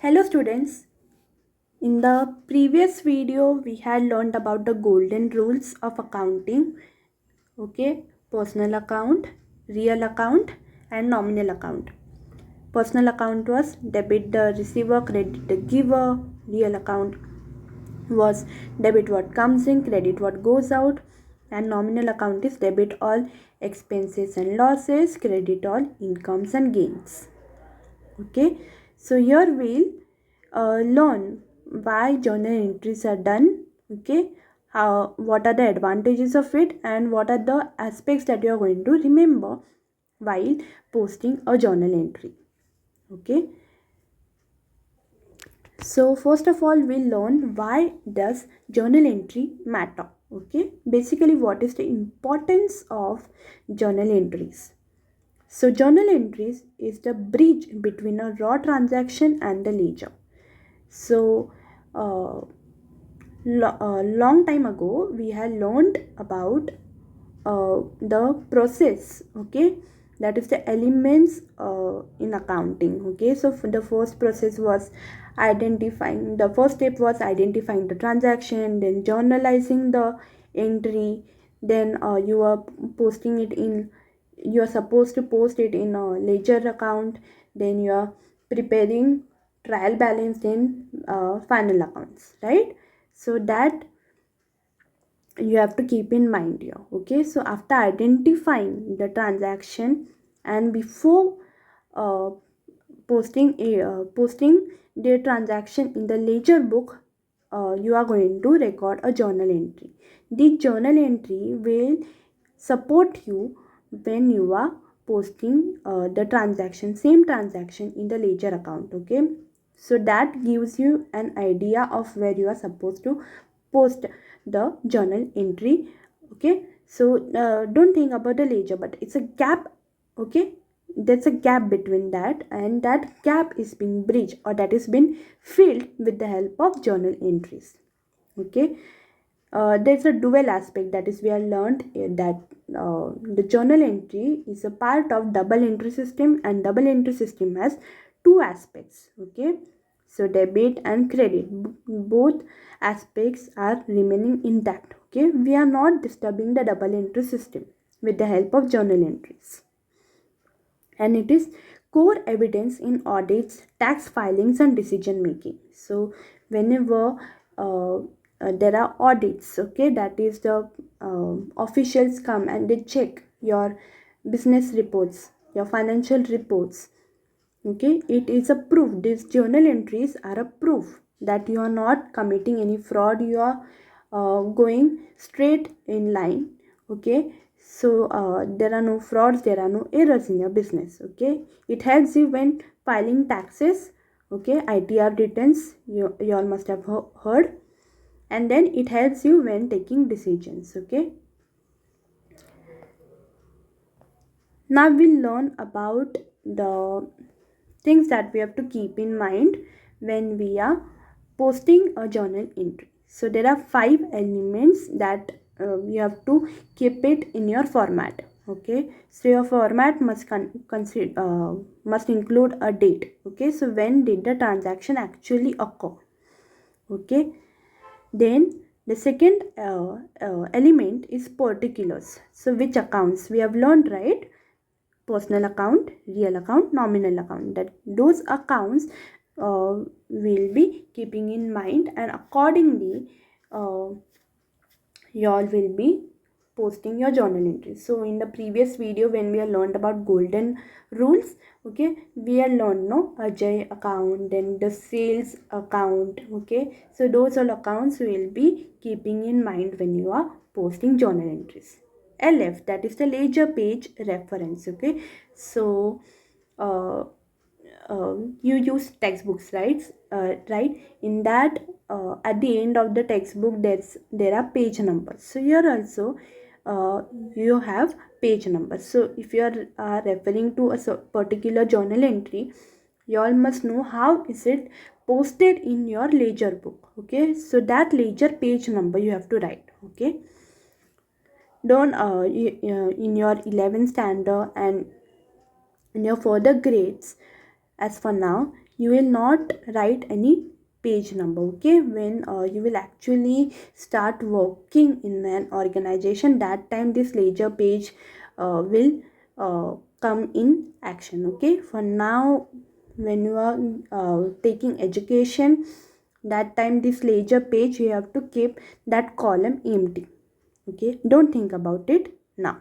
Hello students, in the previous video we had learned about the golden rules of accounting. Personal account, real account and nominal account. Personal account was debit the receiver, credit the giver. Real account was debit what comes in, credit what goes out, and nominal account is debit all expenses and losses, credit all incomes and gains. Okay, so here we'll learn why journal entries are done. Okay, how, what are the advantages of it, and what are the aspects that you are going to remember while posting a journal entry. Okay, so first of all we'll learn why does journal entry matter. Okay, basically what is the importance of journal entries. So journal entries is the bridge between a raw transaction and the ledger. So long time ago we had learned about the process, okay, that is the elements in accounting. Okay, so the first process was the first step was identifying the transaction, then journalizing the entry, then you are posting it in, you are supposed to post it in a ledger account, then you are preparing trial balance, then final accounts, right? So that you have to keep in mind here. Okay, so after identifying the transaction and before uh, posting the transaction in the ledger book, you are going to record a journal entry. The journal entry will support you when you are posting the same transaction in the ledger account. Okay, so that gives you an idea of where you are supposed to post the journal entry. Okay, so don't think about the ledger, but it's a gap. Okay, there's a gap between that, and that gap is being bridged, or that is been filled with the help of journal entries. Okay, there's a dual aspect, that is we are learned that the journal entry is a part of double entry system, and double entry system has two aspects. Okay, so debit and credit, both aspects are remaining intact. Okay, we are not disturbing the double entry system with the help of journal entries, and it is core evidence in audits, tax filings and decision making. So whenever there are audits, okay, that is the officials come and they check your business reports, your financial reports. Okay, it is a proof, these journal entries are a proof that you are not committing any fraud, you are going straight in line. Okay, so there are no frauds, there are no errors in your business. Okay, it helps you when filing taxes. Okay, ITR returns, you all must have heard, and then it helps you when taking decisions. Okay, now we'll learn about the things that we have to keep in mind when we are posting a journal entry. So there are 5 elements that you have to keep it in your format. Okay, so your format must must include a date. Okay, so when did the transaction actually occur? Okay, then the second element is particulars. So which accounts we have learned, right? Personal account, real account, nominal account, that those accounts will be keeping in mind, and accordingly you all will be posting your journal entries. So in the previous video when we have learned about golden rules, okay, we have learned no Ajay account, then the sales account. Okay, so those all accounts will be keeping in mind when you are posting journal entries. LF, that is the ledger page reference. Okay, so uh, you use textbooks, right? In that at the end of the textbook there are page numbers. So here also you have page numbers. So if you are referring to a particular journal entry, you all must know how is it posted in your ledger book. Okay, so that ledger page number you have to write. Okay, don't in your 11th standard and in your further grades, as for now, You will not write any page number. Okay, when you will actually start working in an organization, that time this ledger page will come in action. Okay, for now, when you are taking education, that time this ledger page you have to keep that column empty. Okay, don't think about it now.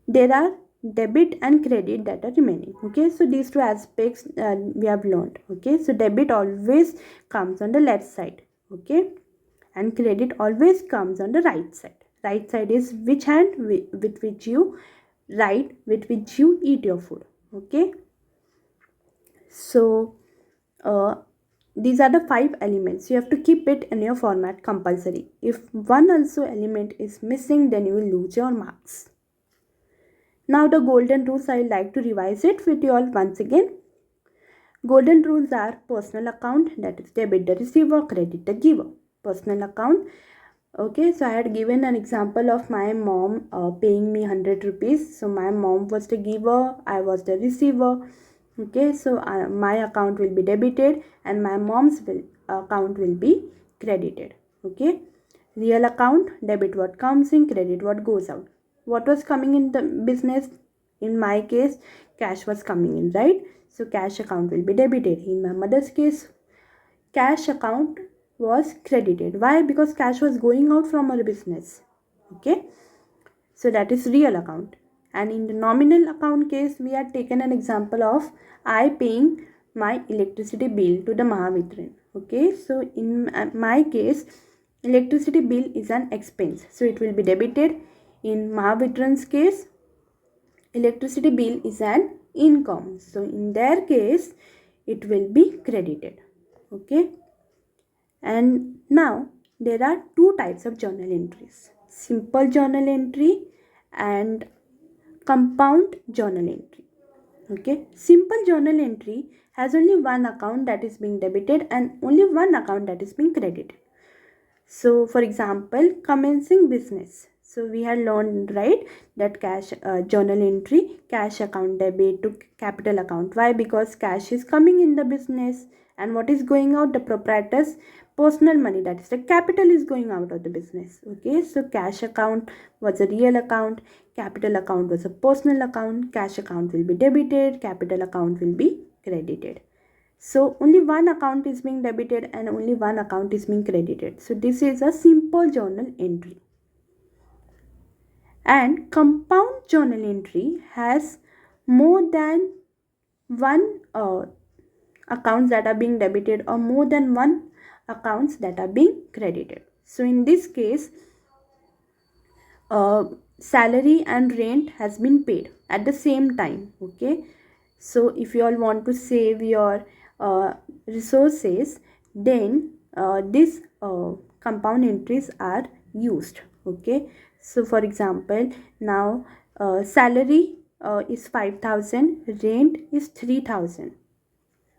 There are debit and credit that are remaining. Okay, so these two aspects we have learned. Okay, so debit always comes on the left side. Okay, and credit always comes on the right side. Right side is which hand with which you write, with which you eat your food. Okay, so uh, these are the 5 elements. You have to keep it in your format compulsory. If one also element is missing, then you will lose your marks. Now the golden rules, I would like to revise it with you all once again. Golden rules are personal account, that is debit the receiver, credit the giver. Personal account. Okay, so I had given an example of my mom paying me 100 rupees. So my mom was the giver, I was the receiver. Okay, so my account will be debited and my mom's account will be credited. Okay, real account, debit what comes in, credit what goes out. What was coming in the business? In my case, cash was coming in, right? So cash account will be debited. In my mother's case, cash account was credited. Why? Because cash was going out from our business. Okay, so that is real account. And in the nominal account case, we had taken an example of I paying my electricity bill to the Mahavitran. Okay, so in my case, electricity bill is an expense, so it will be debited. In Mahavitran's case, electricity bill is an income, so in their case it will be credited. Okay, and now there are two types of journal entries: simple journal entry and compound journal entry. Okay, simple journal entry has only one account that is being debited and only one account that is being credited. So for example, commencing business. So we had learned, right, that cash journal entry, cash account debit to capital account. Why? Because cash is coming in the business and what is going out? The proprietor's personal money, that is the capital, is going out of the business. Okay, so cash account was a real account, capital account was a personal account. Cash account will be debited, capital account will be credited. So only one account is being debited and only one account is being credited. So this is a simple journal entry. And compound journal entry has more than one accounts that are being debited or more than one accounts that are being credited. So in this case, salary and rent has been paid at the same time. Okay, so if you all want to save your resources, then these compound entries are used. Okay, so for example, now salary is 5,000, rent is 3,000.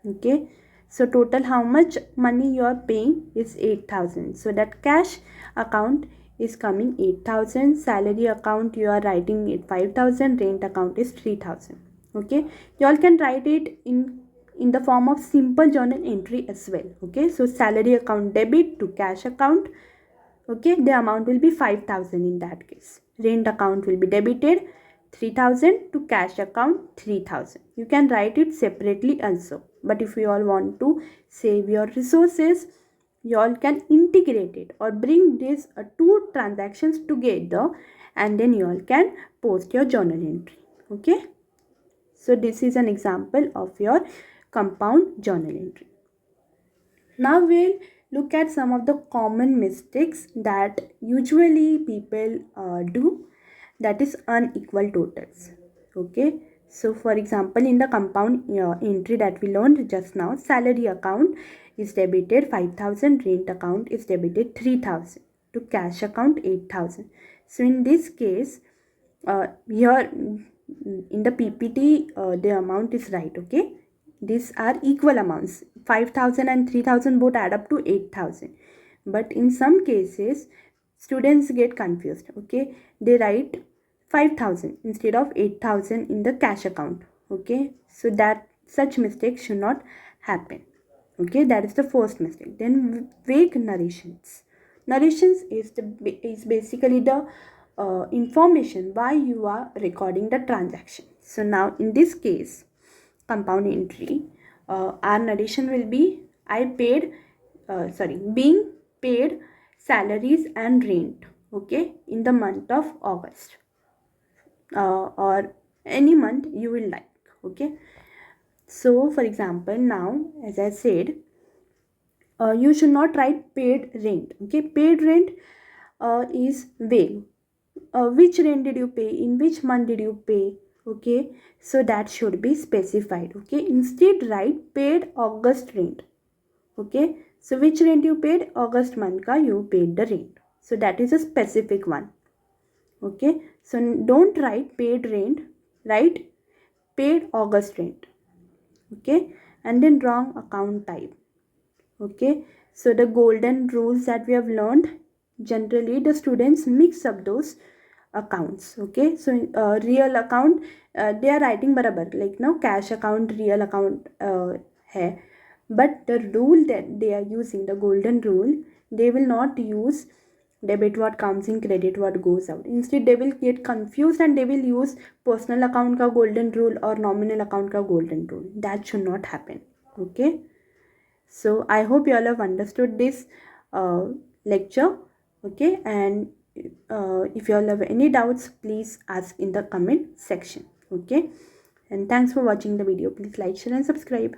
Okay, so total how much money you are paying is 8,000. So that cash account is coming 8,000, salary account you are writing it 5,000, rent account is 3,000. Okay, you all can write it in the form of simple journal entry as well. Okay, so salary account debit to cash account. Okay, the amount will be 5,000 in that case. Rent account will be debited 3,000 to cash account 3,000. You can write it separately also. But if you all want to save your resources, you all can integrate it or bring these two transactions together and then you all can post your journal entry. Okay. So this is an example of your compound journal entry. Now we'll look at some of the common mistakes that usually people do, that is unequal totals. Okay, so for example, in the compound entry that we learned just now, salary account is debited 5,000, rent account is debited 3,000, to cash account 8,000. So in this case, here in the PPT the amount is right. Okay, these are equal amounts, 5,000 and 3,000 both add up to 8,000. But in some cases students get confused. Okay, they write 5,000 instead of 8,000 in the cash account. Okay, so that such mistakes should not happen. Okay, that is the first mistake. Then vague narrations. Narrations is basically the information why you are recording the transaction. So now in this case, compound entry, our narration will be being paid salaries and rent, okay, in the month of August, or any month you will like. Okay, so for example, now as I said, you should not write paid rent. Okay, paid rent is vague. Which rent did you pay, in which month did you pay? Okay, so that should be specified. Okay, instead write paid August rent. Okay, so which rent you paid? August month ka you paid the rent, so that is a specific one. Okay, so don't write paid rent, write paid August rent. Okay, and then wrong account type. Okay, so the golden rules that we have learned, generally the students mix up those accounts. Okay, so real account, they are writing barabar, like now cash account, real account hai, but the rule that they are using, the golden rule, they will not use debit what comes in, credit what goes out. Instead they will get confused and they will use personal account ka golden rule or nominal account ka golden rule. That should not happen. Okay, so I hope you all have understood this lecture. Okay, and if you all have any doubts, please ask in the comment section. Okay, and thanks for watching the video. Please like, share and subscribe.